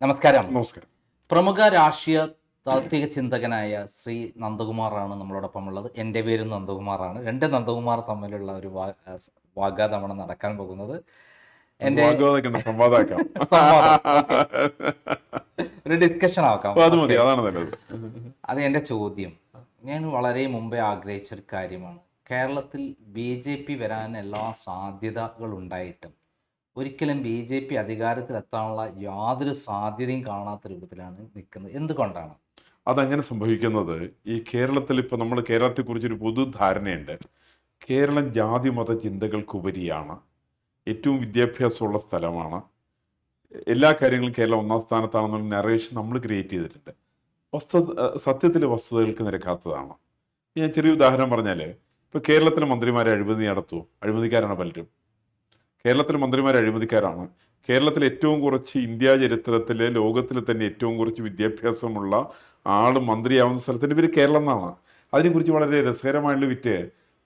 നമസ്കാരം. നമസ്കാരം. പ്രമുഖ രാഷ്ട്രീയ താത്വിക ചിന്തകനായ ശ്രീ നന്ദകുമാറാണ് നമ്മളോടൊപ്പം ഉള്ളത്. എൻ്റെ പേരും നന്ദകുമാറാണ്. രണ്ട് നന്ദകുമാർ തമ്മിലുള്ള ഒരു വാഗ്വാദമാണ് നടക്കാൻ പോകുന്നത്. എൻ്റെ സംവാദം. ഓക്കേ. ഒരു ഡിസ്കഷൻ ആക്കാം. ഓക്കേ. അത് എൻ്റെ ചോദ്യം. ഞാൻ വളരെ മുമ്പേ ആഗ്രഹിച്ച ഒരു കാര്യമാണ്. കേരളത്തിൽ BJP വരാൻ എല്ലാ സാധ്യതകളുണ്ടായിട്ടും ഒരിക്കലും BJP അധികാരത്തിലെത്താനുള്ള യാതൊരു സാധ്യതയും കാണാത്ത രൂപത്തിലാണ് നിൽക്കുന്നത്. എന്തുകൊണ്ടാണ് അതങ്ങനെ സംഭവിക്കുന്നത്? ഈ കേരളത്തിൽ ഇപ്പൊ നമ്മൾ കേരളത്തെക്കുറിച്ചൊരു പൊതുധാരണയുണ്ട്. കേരളം ജാതി മത ചിന്തകൾക്കുപരിയാണ്, ഏറ്റവും വിദ്യാഭ്യാസമുള്ള സ്ഥലമാണ്, എല്ലാ കാര്യങ്ങളും കേരളം ഒന്നാം സ്ഥാനത്താണെന്നുള്ള നറേഷൻ നമ്മൾ ക്രിയേറ്റ് ചെയ്തിട്ടുണ്ട്. സത്യത്തിലെ വസ്തുതകൾക്ക് നിരക്കാത്തതാണ്. ഞാൻ ചെറിയ ഉദാഹരണം പറഞ്ഞാൽ, ഇപ്പൊ കേരളത്തിലെ മന്ത്രിമാരെ അഴിമതി നടത്തുമോ? അഴിമതിക്കാരാണ് പലരും. കേരളത്തിലെ മന്ത്രിമാർ അഴിമതിക്കാരാണ്. കേരളത്തിൽ ഏറ്റവും കുറച്ച് ഇന്ത്യ ചരിത്രത്തിലെ ലോകത്തിൽ തന്നെ ഏറ്റവും കുറച്ച് വിദ്യാഭ്യാസമുള്ള ആൾ മന്ത്രിയാവുന്ന സ്ഥലത്തിൻ്റെ പേര് കേരളം എന്നാണ്. അതിനെക്കുറിച്ച് വളരെ രസകരമായുള്ള വിറ്റ്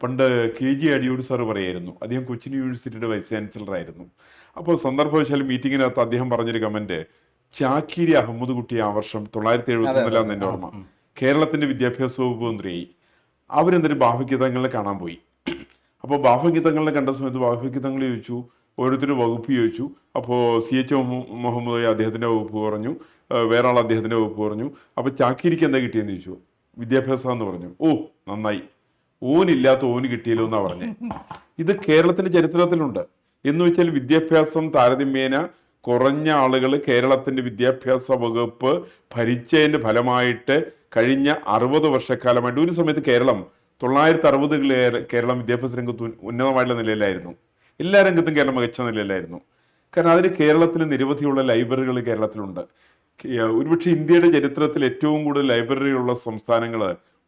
പണ്ട് KG അടിയോട് സാറ് പറയായിരുന്നു. അദ്ദേഹം കൊച്ചിൻ യൂണിവേഴ്സിറ്റിയുടെ വൈസ് ചാൻസലർ ആയിരുന്നു. അപ്പോൾ സന്ദർഭവശാൽ മീറ്റിങ്ങിനകത്ത് അദ്ദേഹം പറഞ്ഞൊരു കമന്റ്, ചാക്കിരി അഹമ്മദ് കുട്ടി ആ വർഷം 1971 എൻ്റെ ഓർമ്മ കേരളത്തിന്റെ വിദ്യാഭ്യാസ വകുപ്പ് മന്ത്രിയായി. അവരെന്തൊരു ബാഹ്യഗീതങ്ങളെ കാണാൻ പോയി. അപ്പോൾ ബാഹ്യഗീതങ്ങളെ കണ്ട സമയത്ത് ബാഹ്യഗീതങ്ങൾ ചോദിച്ചു, ഓരോരുത്തരും വകുപ്പ് ചോദിച്ചു. അപ്പോൾ CH മുഹമ്മദ് അദ്ദേഹത്തിന്റെ വകുപ്പ് പറഞ്ഞു, വേറെ ആൾ അദ്ദേഹത്തിന്റെ വകുപ്പ് പറഞ്ഞു. അപ്പോൾ ചാക്കിരിക്ക് എന്താ കിട്ടിയെന്ന് ചോദിച്ചു. വിദ്യാഭ്യാസം എന്ന് പറഞ്ഞു. ഓ നന്നായി, ഓനില്ലാത്ത ഓന് കിട്ടിയല്ലോ എന്നാ പറഞ്ഞേ. ഇത് കേരളത്തിന്റെ ചരിത്രത്തിലുണ്ട്. എന്ന് വെച്ചാൽ വിദ്യാഭ്യാസം താരതമ്യേന കുറഞ്ഞ ആളുകൾ കേരളത്തിന്റെ വിദ്യാഭ്യാസ വകുപ്പ് ഭരിച്ചതിന്റെ ഫലമായിട്ട് കഴിഞ്ഞ 60 വർഷക്കാലമായിട്ട് ഒരു സമയത്ത് കേരളം 1960 കേരളം വിദ്യാഭ്യാസ രംഗത്ത് ഉന്നതമായിട്ടുള്ള നിലയിലായിരുന്നു. എല്ലാ രംഗത്തും കേരളം മികച്ച നിലയിലായിരുന്നു. കാരണം അതിന് കേരളത്തിൽ നിരവധിയുള്ള ലൈബ്രറികൾ കേരളത്തിലുണ്ട്. ഒരുപക്ഷെ ഇന്ത്യയുടെ ചരിത്രത്തിൽ ഏറ്റവും കൂടുതൽ ലൈബ്രറി ഉള്ള സംസ്ഥാനങ്ങൾ,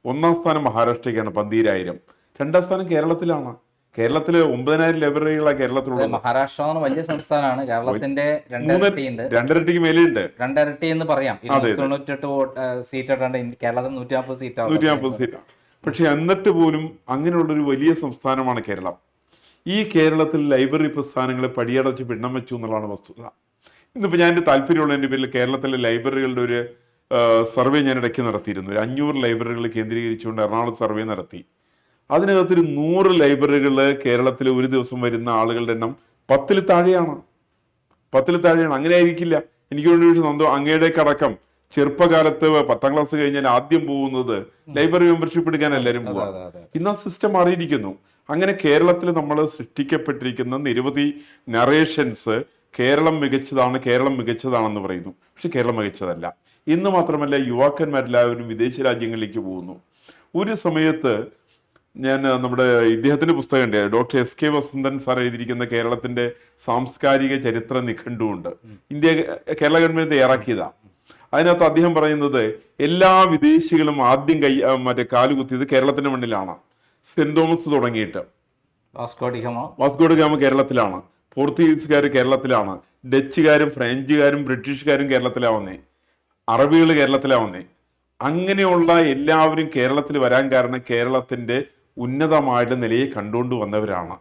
ഒന്നാം സ്ഥാനം മഹാരാഷ്ട്രയ്ക്കാണ് 12,000. രണ്ടാം സ്ഥാനം കേരളത്തിലാണ്. കേരളത്തില് 9,000 ലൈബ്രറികളാണ് കേരളത്തിലുള്ളത്. മഹാരാഷ്ട്ര വലിയ സംസ്ഥാനമാണ്. കേരളത്തിന്റെ 2.5 മേലെയുണ്ട്. 2.5 എന്ന് പറയാം. 98 സീറ്റ് കേരളത്തിൽ 140 സീറ്റാണ്. പക്ഷെ എന്നിട്ട് പോലും അങ്ങനെയുള്ളൊരു വലിയ സംസ്ഥാനമാണ് കേരളം. ഈ കേരളത്തിൽ ലൈബ്രറി പ്രസ്ഥാനങ്ങളെ പടിയടച്ച് പിണ്ണം വെച്ചു എന്നുള്ളതാണ് വസ്തുത. ഇന്നിപ്പോൾ ഞാൻ എൻ്റെ താല്പര്യമുള്ളതിൻ്റെ പേരിൽ കേരളത്തിലെ ലൈബ്രറികളുടെ ഒരു സർവേ ഞാൻ ഇടയ്ക്ക് നടത്തിയിരുന്നു. ഒരു 500 ലൈബ്രറികൾ കേന്ദ്രീകരിച്ചുകൊണ്ട് എറണാകുളം സർവേ നടത്തി. അതിനകത്തൊരു 100 ലൈബ്രറികൾ കേരളത്തിൽ ഒരു ദിവസം വരുന്ന ആളുകളുടെ എണ്ണം 10-ൽ താഴെയാണ്. 10-ൽ താഴെയാണ്. അങ്ങനെ ആയിരിക്കില്ല. എനിക്ക് വേണ്ടി അങ്ങയുടെ അടക്കം ചെറുപ്പകാലത്ത് 10ാം ക്ലാസ് കഴിഞ്ഞാൽ ആദ്യം പോകുന്നത് ലൈബ്രറി മെമ്പർഷിപ്പ് എടുക്കാൻ എല്ലാവരും പോവാം. ഇന്ന് ആ സിസ്റ്റം മാറിയിരിക്കുന്നു. അങ്ങനെ കേരളത്തിൽ നമ്മൾ സൃഷ്ടിക്കപ്പെട്ടിരിക്കുന്ന നിരവധി നറേഷൻസ് കേരളം മികച്ചതാണെന്ന് പറയുന്നു. പക്ഷെ കേരളം മികച്ചതല്ല. ഇന്ന് മാത്രമല്ല, യുവാക്കന്മാരെല്ലാവരും വിദേശ രാജ്യങ്ങളിലേക്ക് പോകുന്നു. ഒരു സമയത്ത് ഞാൻ നമ്മുടെ ഇദ്ദേഹത്തിന്റെ പുസ്തകമുണ്ട്, ഡോക്ടർ SK വസന്തൻ സാർ എഴുതിയിരിക്കുന്ന കേരളത്തിന്റെ സാംസ്കാരിക ചരിത്ര നിഘണ്ടുണ്ട്. കേരള ഗവൺമെന്റ് തയ്യാറാക്കിയതാണ്. അതിനകത്ത് അദ്ദേഹം പറയുന്നത് എല്ലാ വിദേശികളും ആദ്യം കാലുകുത്തിയത് കേരളത്തിന്റെ മണ്ണിലാണ്. സെന്റ് തോമസ് തുടങ്ങിയിട്ട് വാസ്കോ ഡി ഗാമ കേരളത്തിലാണ്, പോർച്ചുഗീസുകാർ കേരളത്തിലാണ്, ഡച്ചുകാരും ഫ്രഞ്ചുകാരും ബ്രിട്ടീഷുകാരും കേരളത്തിലാവുന്നേ, അറബികൾ കേരളത്തിലാവുന്നേ. അങ്ങനെയുള്ള എല്ലാവരും കേരളത്തിൽ വരാൻ കാരണം കേരളത്തിന്റെ ഉന്നതമായിട്ട് നിലയെ കണ്ടുകൊണ്ട് വന്നവരാണ്.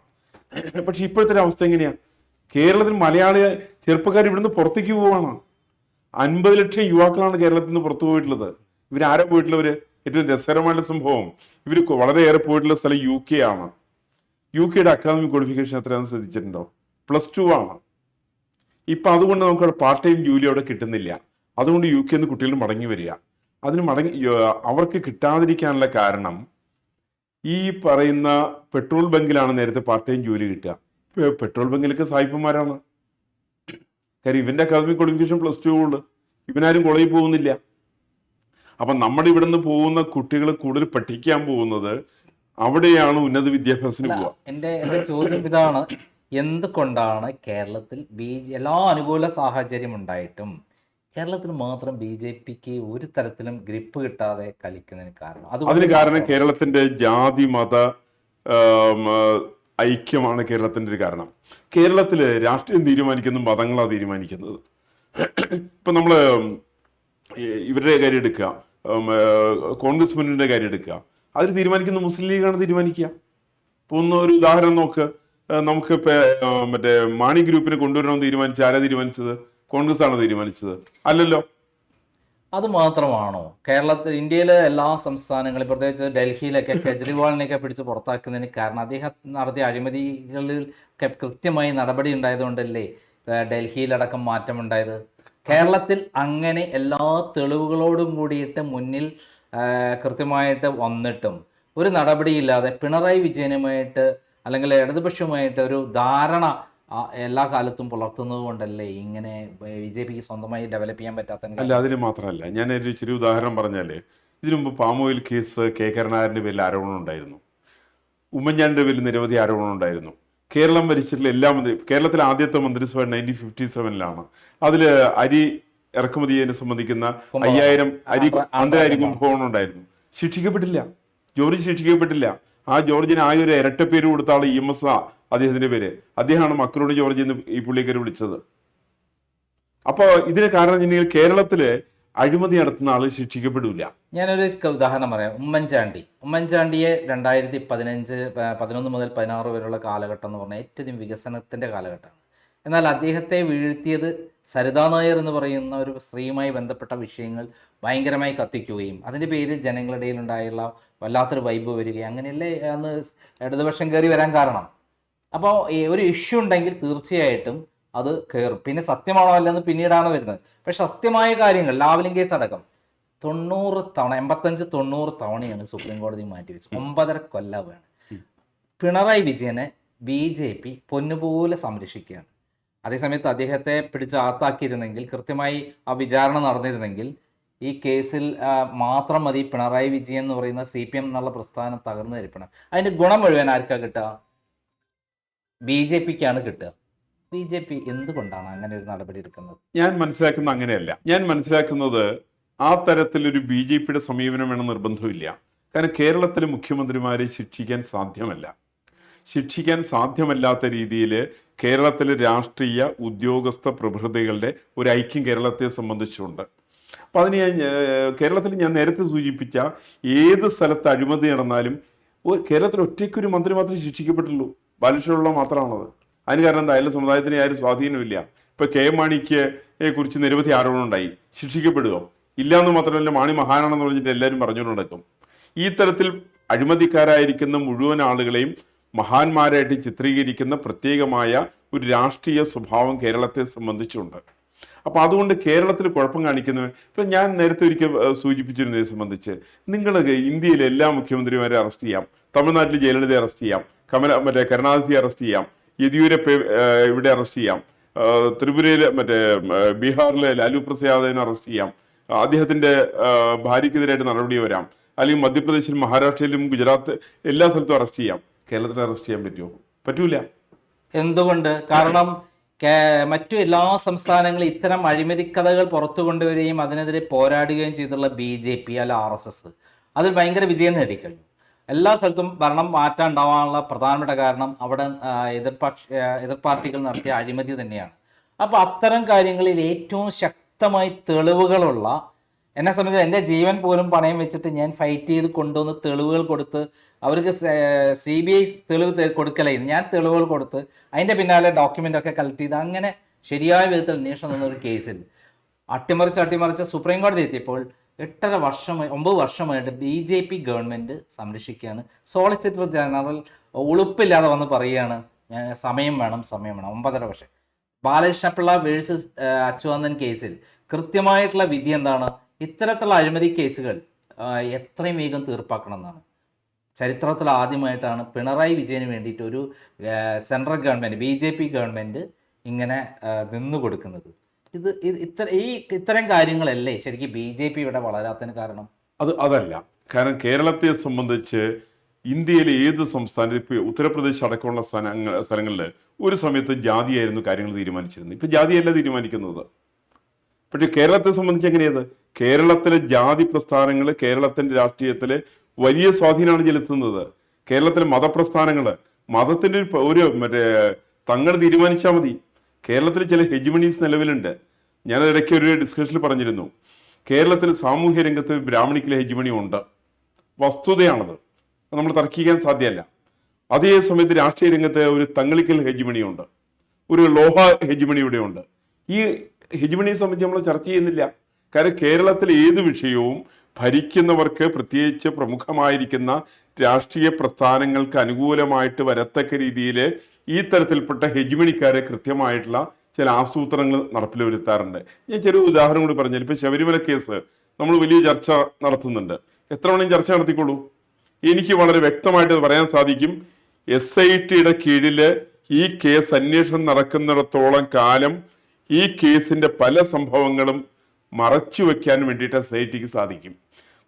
പക്ഷെ ഇപ്പോഴത്തെ അവസ്ഥ എങ്ങനെയാ? കേരളത്തിൽ മലയാളി ചെറുപ്പക്കാർ ഇവിടുന്ന് പുറത്തേക്ക് പോവാണ്. 50 ലക്ഷം യുവാക്കളാണ് കേരളത്തിൽ നിന്ന് പുറത്തു പോയിട്ടുള്ളത്. ഇവരാരാ പോയിട്ടുള്ളവര്? ഏറ്റവും രസകരമായിട്ടുള്ള സംഭവം, ഇവര് വളരെയേറെ പോയിട്ടുള്ള സ്ഥലം UK ആണ്. UKയുടെ അക്കാദമിക് ക്വാളിഫിക്കേഷൻ എത്രയാണെന്ന് ശ്രദ്ധിച്ചിട്ടുണ്ടോ? +2 ആണ്. ഇപ്പൊ അതുകൊണ്ട് നമുക്ക് പാർട്ട് ടൈം ജോലി അവിടെ കിട്ടുന്നില്ല. അതുകൊണ്ട് UK നിന്ന് കുട്ടികൾ മടങ്ങി വരിക. അവർക്ക് കിട്ടാതിരിക്കാനുള്ള കാരണം ഈ പറയുന്ന പെട്രോൾ ബങ്കിലാണ് നേരത്തെ പാർട്ട് ടൈം ജോലി കിട്ടുക. പെട്രോൾ ബങ്കിലൊക്കെ സായിപ്പന്മാരാണ്. കാര്യം ഇവന്റെ അക്കാദമിക് ക്വാളിഫിക്കേഷൻ +2 ഉള്ളു. ഇവനാരും കോളേജിൽ പോകുന്നില്ല. അപ്പൊ നമ്മുടെ ഇവിടെ നിന്ന് പോകുന്ന കുട്ടികൾ കൂടുതൽ പഠിക്കാൻ പോകുന്നത് അവിടെയാണ് ഉന്നത വിദ്യാഭ്യാസത്തിന് പോവുക. എന്റെ ചോദ്യം ഇതാണ്, എന്തുകൊണ്ടാണ് കേരളത്തിൽ എല്ലാ അനുകൂല സാഹചര്യം ഉണ്ടായിട്ടും കേരളത്തിൽ മാത്രം BJPക്ക് ഒരു തരത്തിലും ഗ്രിപ്പ് കിട്ടാതെ കളിക്കുന്നതിന് കാരണം? അതിന് കാരണം കേരളത്തിന്റെ ജാതി മത ഐക്യമാണ് കേരളത്തിന്റെ ഒരു കാരണം. കേരളത്തില് രാഷ്ട്രീയം തീരുമാനിക്കുന്ന മതങ്ങളാണ് തീരുമാനിക്കുന്നത്. ഇപ്പൊ നമ്മള് ഇവരുടെ കാര്യം എടുക്കുക, കോൺഗ്രസ് മുന്നണിയുടെ കാര്യം എടുക്കുക, അതിൽ തീരുമാനിക്കുന്ന മുസ്ലിം ലീഗാണ് തീരുമാനിക്കുക. ഇപ്പൊ ഒരു ഉദാഹരണം നോക്ക്, നമുക്ക് മറ്റേ മാണി ഗ്രൂപ്പിനെ കൊണ്ടുവരണമെന്ന് തീരുമാനിച്ച ആരാ തീരുമാനിച്ചത്? കോൺഗ്രസ് ആണോ തീരുമാനിച്ചത്? അല്ലല്ലോ. അത് മാത്രമാണോ ഇന്ത്യയിലെ എല്ലാ സംസ്ഥാനങ്ങളും പ്രത്യേകിച്ച് ഡൽഹിയിലൊക്കെ കെജ്രിവാളിനെയൊക്കെ പിടിച്ച് പുറത്താക്കുന്നതിന് കാരണം അദ്ദേഹം നടത്തിയ അഴിമതികളിൽ കൃത്യമായി നടപടി ഉണ്ടായതുകൊണ്ടല്ലേ ഡൽഹിയിലടക്കം മാറ്റമുണ്ടായത്? കേരളത്തിൽ അങ്ങനെ എല്ലാ തെളിവുകളോടും കൂടിയിട്ട് മുന്നിൽ കൃത്യമായിട്ട് വന്നിട്ടും ഒരു നടപടിയില്ലാതെ പിണറായി വിജയനുമായിട്ട് അല്ലെങ്കിൽ ഇടതുപക്ഷവുമായിട്ട് ഒരു ധാരണ എല്ലാ കാലത്തും പുലർത്തുന്നത് കൊണ്ടല്ലേ ഇങ്ങനെ BJPക്ക് സ്വന്തമായി ഡെവലപ്പ് ചെയ്യാൻ പറ്റാത്ത? അല്ല, അതിന് മാത്രമല്ല, ഞാൻ ഒരു ചെറിയ ഉദാഹരണം പറഞ്ഞാൽ, ഇതിനു മുമ്പ് പാം ഓയിൽ കേസ് കെ കരുണാകരൻ്റെ പേരിൽ ആരോപണം ഉണ്ടായിരുന്നു, ഉമ്മൻചാണ്ടിയുടെ പേരിൽ നിരവധി ആരോപണം ഉണ്ടായിരുന്നു. കേരളം ഭരിച്ചിട്ടുള്ള എല്ലാ കേരളത്തിലെ ആദ്യത്തെ മന്ത്രിസഭ 1957 അതിൽ അരി ഇറക്കുമതി ചെയ്യുന്നതിനെ സംബന്ധിക്കുന്ന 5000 അരി കുംഭകോണം ഉണ്ടായിരുന്നു. ശിക്ഷിക്കപ്പെട്ടില്ല, ജോർജ് ശിക്ഷിക്കപ്പെട്ടില്ല. ആ ജോർജിന് ആകെ ഒരു ഇരട്ടപ്പേര് കൊടുത്ത ആൾ EMS അദ്ദേഹത്തിന്റെ പേര്. അദ്ദേഹമാണ് മക്കളോട് ജോർജ് എന്ന് ഈ പുള്ളിക്കാരെ വിളിച്ചത്. അപ്പൊ ഇതിന് കാരണം വെച്ചിട്ടുണ്ടെങ്കിൽ കേരളത്തില് അഴിമതി നടത്തുന്ന ആള് ശിക്ഷിക്കപ്പെടില്ല. ഞാനൊരു ഉദാഹരണം പറയാം. ഉമ്മൻചാണ്ടിയെ 2015, 11 മുതൽ 16 വരെയുള്ള കാലഘട്ടം എന്ന് പറഞ്ഞാൽ ഏറ്റവും വികസനത്തിന്റെ കാലഘട്ടമാണ്. എന്നാൽ അദ്ദേഹത്തെ വീഴ്ത്തിയത് സരിതാ നായർ എന്ന് പറയുന്ന ഒരു സ്ത്രീയുമായി ബന്ധപ്പെട്ട വിഷയങ്ങൾ ഭയങ്കരമായി കത്തിക്കുകയും അതിൻ്റെ പേരിൽ ജനങ്ങളുടെ ഇടയിൽ ഉണ്ടായുള്ള വല്ലാത്തൊരു വൈബ് വരികയും അങ്ങനെയല്ലേ അന്ന് ഇടതുപക്ഷം കയറി വരാൻ കാരണം. അപ്പോൾ ഒരു ഇഷ്യൂ ഉണ്ടെങ്കിൽ തീർച്ചയായിട്ടും അത് കയറും. പിന്നെ സത്യമാണോ അല്ലെന്ന് പിന്നീടാണ് വരുന്നത്. പക്ഷെ സത്യമായ കാര്യങ്ങൾ ലാവ്ലിൻ കേസ് അടക്കം 90 തവണ 85-90 തവണയാണ് സുപ്രീം കോടതി മാറ്റിവെച്ചത്. 9.5 കൊല്ലമാണ്. പിണറായി വിജയനെ BJP പൊന്നുപോലെ സംരക്ഷിക്കുകയാണ്. അതേസമയത്ത് അദ്ദേഹത്തെ പിടിച്ച് ആത്താക്കിയിരുന്നെങ്കിൽ, കൃത്യമായി ആ വിചാരണ നടന്നിരുന്നെങ്കിൽ ഈ കേസിൽ മാത്രം മതി പിണറായി വിജയൻ എന്ന് പറയുന്ന CPM എന്നുള്ള പ്രസ്ഥാനം തകർന്നു തരിപ്പണം. അതിൻ്റെ ഗുണം മുഴുവൻ ആർക്കാ കിട്ടുക? BJPക്കാണ് കിട്ടുക. BJP എന്തുകൊണ്ടാണ് അങ്ങനെ ഒരു നടപടി എടുക്കുന്നത്? ഞാൻ മനസ്സിലാക്കുന്നത് അങ്ങനെയല്ല. ഞാൻ മനസ്സിലാക്കുന്നത് ആ തരത്തിലൊരു BJPയുടെ സമീപനം വേണം നിർബന്ധമില്ല. കാരണം കേരളത്തിലെ മുഖ്യമന്ത്രിമാരെ ശിക്ഷിക്കാൻ സാധ്യമല്ല. ശിക്ഷിക്കാൻ സാധ്യമല്ലാത്ത രീതിയിൽ കേരളത്തിലെ രാഷ്ട്രീയ ഉദ്യോഗസ്ഥ പ്രഭൃതികളുടെ ഒരു ഐക്യം കേരളത്തെ സംബന്ധിച്ചുണ്ട്. അപ്പം അതിന് കേരളത്തിൽ ഞാൻ നേരത്തെ സൂചിപ്പിച്ച ഏത് സ്ഥലത്ത് അഴിമതി നടന്നാലും കേരളത്തിൽ ഒറ്റയ്ക്കൊരു മന്ത്രി മാത്രമേ ശിക്ഷിക്കപ്പെട്ടുള്ളൂ. ബാലകൃഷ്ണപിള്ള മാത്രമാണത്. അതിന് കാരണം എന്താ? അയാളുടെ സമുദായത്തിന് ആരും സ്വാധീനമില്ല. ഇപ്പൊ KM മാണിയെ കുറിച്ച് നിരവധി ആരോപണം ഉണ്ടായി. ശിക്ഷിക്കപ്പെടുകയോ? ഇല്ലാന്ന് മാത്രമല്ല, മാണി മഹാനാണെന്ന് പറഞ്ഞിട്ട് എല്ലാവരും പറഞ്ഞുകൊണ്ട് നടക്കും. ഈ തരത്തിൽ അഴിമതിക്കാരായിരിക്കുന്ന മുഴുവൻ ആളുകളെയും മഹാന്മാരായിട്ട് ചിത്രീകരിക്കുന്ന പ്രത്യേകമായ ഒരു രാഷ്ട്രീയ സ്വഭാവം കേരളത്തെ സംബന്ധിച്ചുണ്ട്. അപ്പോൾ അതുകൊണ്ട് കേരളത്തിൽ കുഴപ്പം കാണിക്കുന്നത്, ഇപ്പം ഞാൻ നേരത്തെ ഒരിക്കൽ സൂചിപ്പിച്ചിരുന്നതിനെ സംബന്ധിച്ച്, നിങ്ങൾ ഇന്ത്യയിലെ എല്ലാ മുഖ്യമന്ത്രിമാരെ അറസ്റ്റ് ചെയ്യാം, തമിഴ്നാട്ടിൽ ജയലളിതയെ അറസ്റ്റ് ചെയ്യാം, കരുണാനിധിയെ അറസ്റ്റ് ചെയ്യാം, യെദ്യൂരപ്പയെ ഇവിടെ അറസ്റ്റ് ചെയ്യാം, ത്രിപുരയിലെ ബീഹാറിലെ ലാലു പ്രസാദ് യാദവിനെ അറസ്റ്റ് ചെയ്യാം, അദ്ദേഹത്തിന്റെ ഭാര്യയ്ക്കെതിരായിട്ട് നടപടി വരാം, അല്ലെങ്കിൽ മധ്യപ്രദേശിലും മഹാരാഷ്ട്രയിലും ഗുജറാത്ത് എല്ലാ സ്ഥലത്തും അറസ്റ്റ് ചെയ്യാം. കേരളത്തിൽ അറസ്റ്റ് ചെയ്യാൻ പറ്റുമോ? പറ്റൂല. എന്തുകൊണ്ട്? കാരണം മറ്റു എല്ലാ സംസ്ഥാനങ്ങളും ഇത്തരം അഴിമതി കഥകൾ പുറത്തു കൊണ്ടുവരികയും അതിനെതിരെ പോരാടുകയും ചെയ്തുള്ള BJP അല്ല RSS അതിൽ ഭയങ്കര വിജയം നേടിക്കഴിഞ്ഞു. എല്ലാ സ്ഥലത്തും ഭരണം മാറ്റാണ്ടാവാനുള്ള പ്രധാനപ്പെട്ട കാരണം അവിടെ എതിർ പാർട്ടികൾ നടത്തിയ അഴിമതി തന്നെയാണ്. അപ്പോൾ അത്തരം കാര്യങ്ങളിൽ ഏറ്റവും ശക്തമായി തെളിവുകളുള്ള, എന്നെ സംബന്ധിച്ച് എൻ്റെ ജീവൻ പോലും പണയം വെച്ചിട്ട് ഞാൻ ഫൈറ്റ് ചെയ്ത് കൊണ്ടുവന്ന് തെളിവുകൾ കൊടുത്ത്, അവർക്ക് CBI തെളിവ് കൊടുക്കലായിരുന്നു, ഞാൻ തെളിവുകൾ കൊടുത്ത് അതിൻ്റെ പിന്നാലെ ഡോക്യുമെൻ്റൊക്കെ കളക്ട് ചെയ്ത് അങ്ങനെ ശരിയായ വിധത്തിൽ അന്വേഷണം നിന്നൊരു കേസിൽ അട്ടിമറിച്ച് സുപ്രീം കോടതി എത്തിയപ്പോൾ 9 വർഷമായിട്ട് BJP ഗവൺമെൻറ് സംരക്ഷിക്കുകയാണ്. സോളിസിറ്റർ ജനറൽ ഉളുപ്പില്ലാതെ വന്ന് പറയുകയാണ് സമയം വേണം 9.5 വർഷം. ബാലകൃഷ്ണപിള്ള വേഴ്സസ് അച്യുതാനന്ദൻ കേസിൽ കൃത്യമായിട്ടുള്ള വിധി എന്താണ്? ഇത്തരത്തിലുള്ള അഴിമതി കേസുകൾ എത്രയും വേഗം തീർപ്പാക്കണം എന്നാണ്. ചരിത്രത്തിൽ ആദ്യമായിട്ടാണ് പിണറായി വിജയന് വേണ്ടിയിട്ട് ഒരു സെൻട്രൽ ഗവൺമെൻറ് BJP ഗവൺമെൻറ് ഇങ്ങനെ നിന്നു കൊടുക്കുന്നത്. ഇത്തരം കാര്യങ്ങളല്ലേ ശരിക്കും BJP ഇവിടെ വളരാത്തതിന് കാരണം? അതല്ല. കാരണം കേരളത്തെ സംബന്ധിച്ച് ഇന്ത്യയിലെ ഏത് സംസ്ഥാനത്ത്, ഇപ്പോൾ ഉത്തർപ്രദേശ് അടക്കമുള്ള സ്ഥലങ്ങളിൽ ഒരു സമയത്ത് ജാതിയായിരുന്നു കാര്യങ്ങൾ തീരുമാനിച്ചിരുന്നത്. ഇപ്പം ജാതിയല്ല തീരുമാനിക്കുന്നത്. പക്ഷേ കേരളത്തെ സംബന്ധിച്ച് എങ്ങനെയത്? കേരളത്തിലെ ജാതി പ്രസ്ഥാനങ്ങൾ കേരളത്തിൻ്റെ രാഷ്ട്രീയത്തിൽ വലിയ സ്വാധീനമാണ് ചെലുത്തുന്നത്. കേരളത്തിലെ മതപ്രസ്ഥാനങ്ങൾ, മതത്തിൻ്റെ ഒരു തങ്ങൾ തീരുമാനിച്ചാൽ മതി. കേരളത്തിൽ ചില ഹെജിമണീസ് നിലവിലുണ്ട്. ഞാൻ ഇടയ്ക്ക് ഒരു ഡിസ്കഷനിൽ പറഞ്ഞിരുന്നു, കേരളത്തിൽ സാമൂഹ്യ രംഗത്ത് ബ്രാഹ്മണിക്കിലെ ഹെജിമണി ഉണ്ട്, വസ്തുതയാണത്, നമ്മൾ തർക്കിക്കാൻ സാധ്യമല്ല. അതേ സമയത്ത് രാഷ്ട്രീയ രംഗത്ത് ഒരു തങ്ങളിക്കൽ ഹെജിമണിയുണ്ട്, ഒരു ലോഹ ഹെജിമണി ഇവിടെ ഉണ്ട്. ഈ ഹെജിമണിയെ സംബന്ധിച്ച് നമ്മൾ ചർച്ച ചെയ്യുന്നില്ല. കാരണം കേരളത്തിൽ ഏത് വിഷയവും ഭരിക്കുന്നവർക്ക്, പ്രത്യേകിച്ച് പ്രമുഖമായിരിക്കുന്ന രാഷ്ട്രീയ പ്രസ്ഥാനങ്ങൾക്ക് അനുകൂലമായിട്ട് വരത്തക്ക രീതിയിൽ ഈ തരത്തിൽപ്പെട്ട ഹെജിമണിക്കാരെ കൃത്യമായിട്ടുള്ള ചില ആസൂത്രണങ്ങൾ നടപ്പിൽ വരുത്താറുണ്ട്. ഞാൻ ചെറിയ ഉദാഹരണം കൂടി പറഞ്ഞാൽ, ഇപ്പൊ ശബരിമല കേസ് നമ്മൾ വലിയ ചർച്ച നടത്തുന്നുണ്ട്. എത്ര വേണമെങ്കിലും ചർച്ച നടത്തിക്കോളൂ. എനിക്ക് വളരെ വ്യക്തമായിട്ട് പറയാൻ സാധിക്കും, SITയുടെ കീഴില് ഈ കേസ് അന്വേഷണം നടക്കുന്നിടത്തോളം കാലം ഈ കേസിന്റെ പല സംഭവങ്ങളും മറച്ചു വെക്കാൻ വേണ്ടിയിട്ട് SITക്ക് സാധിക്കും.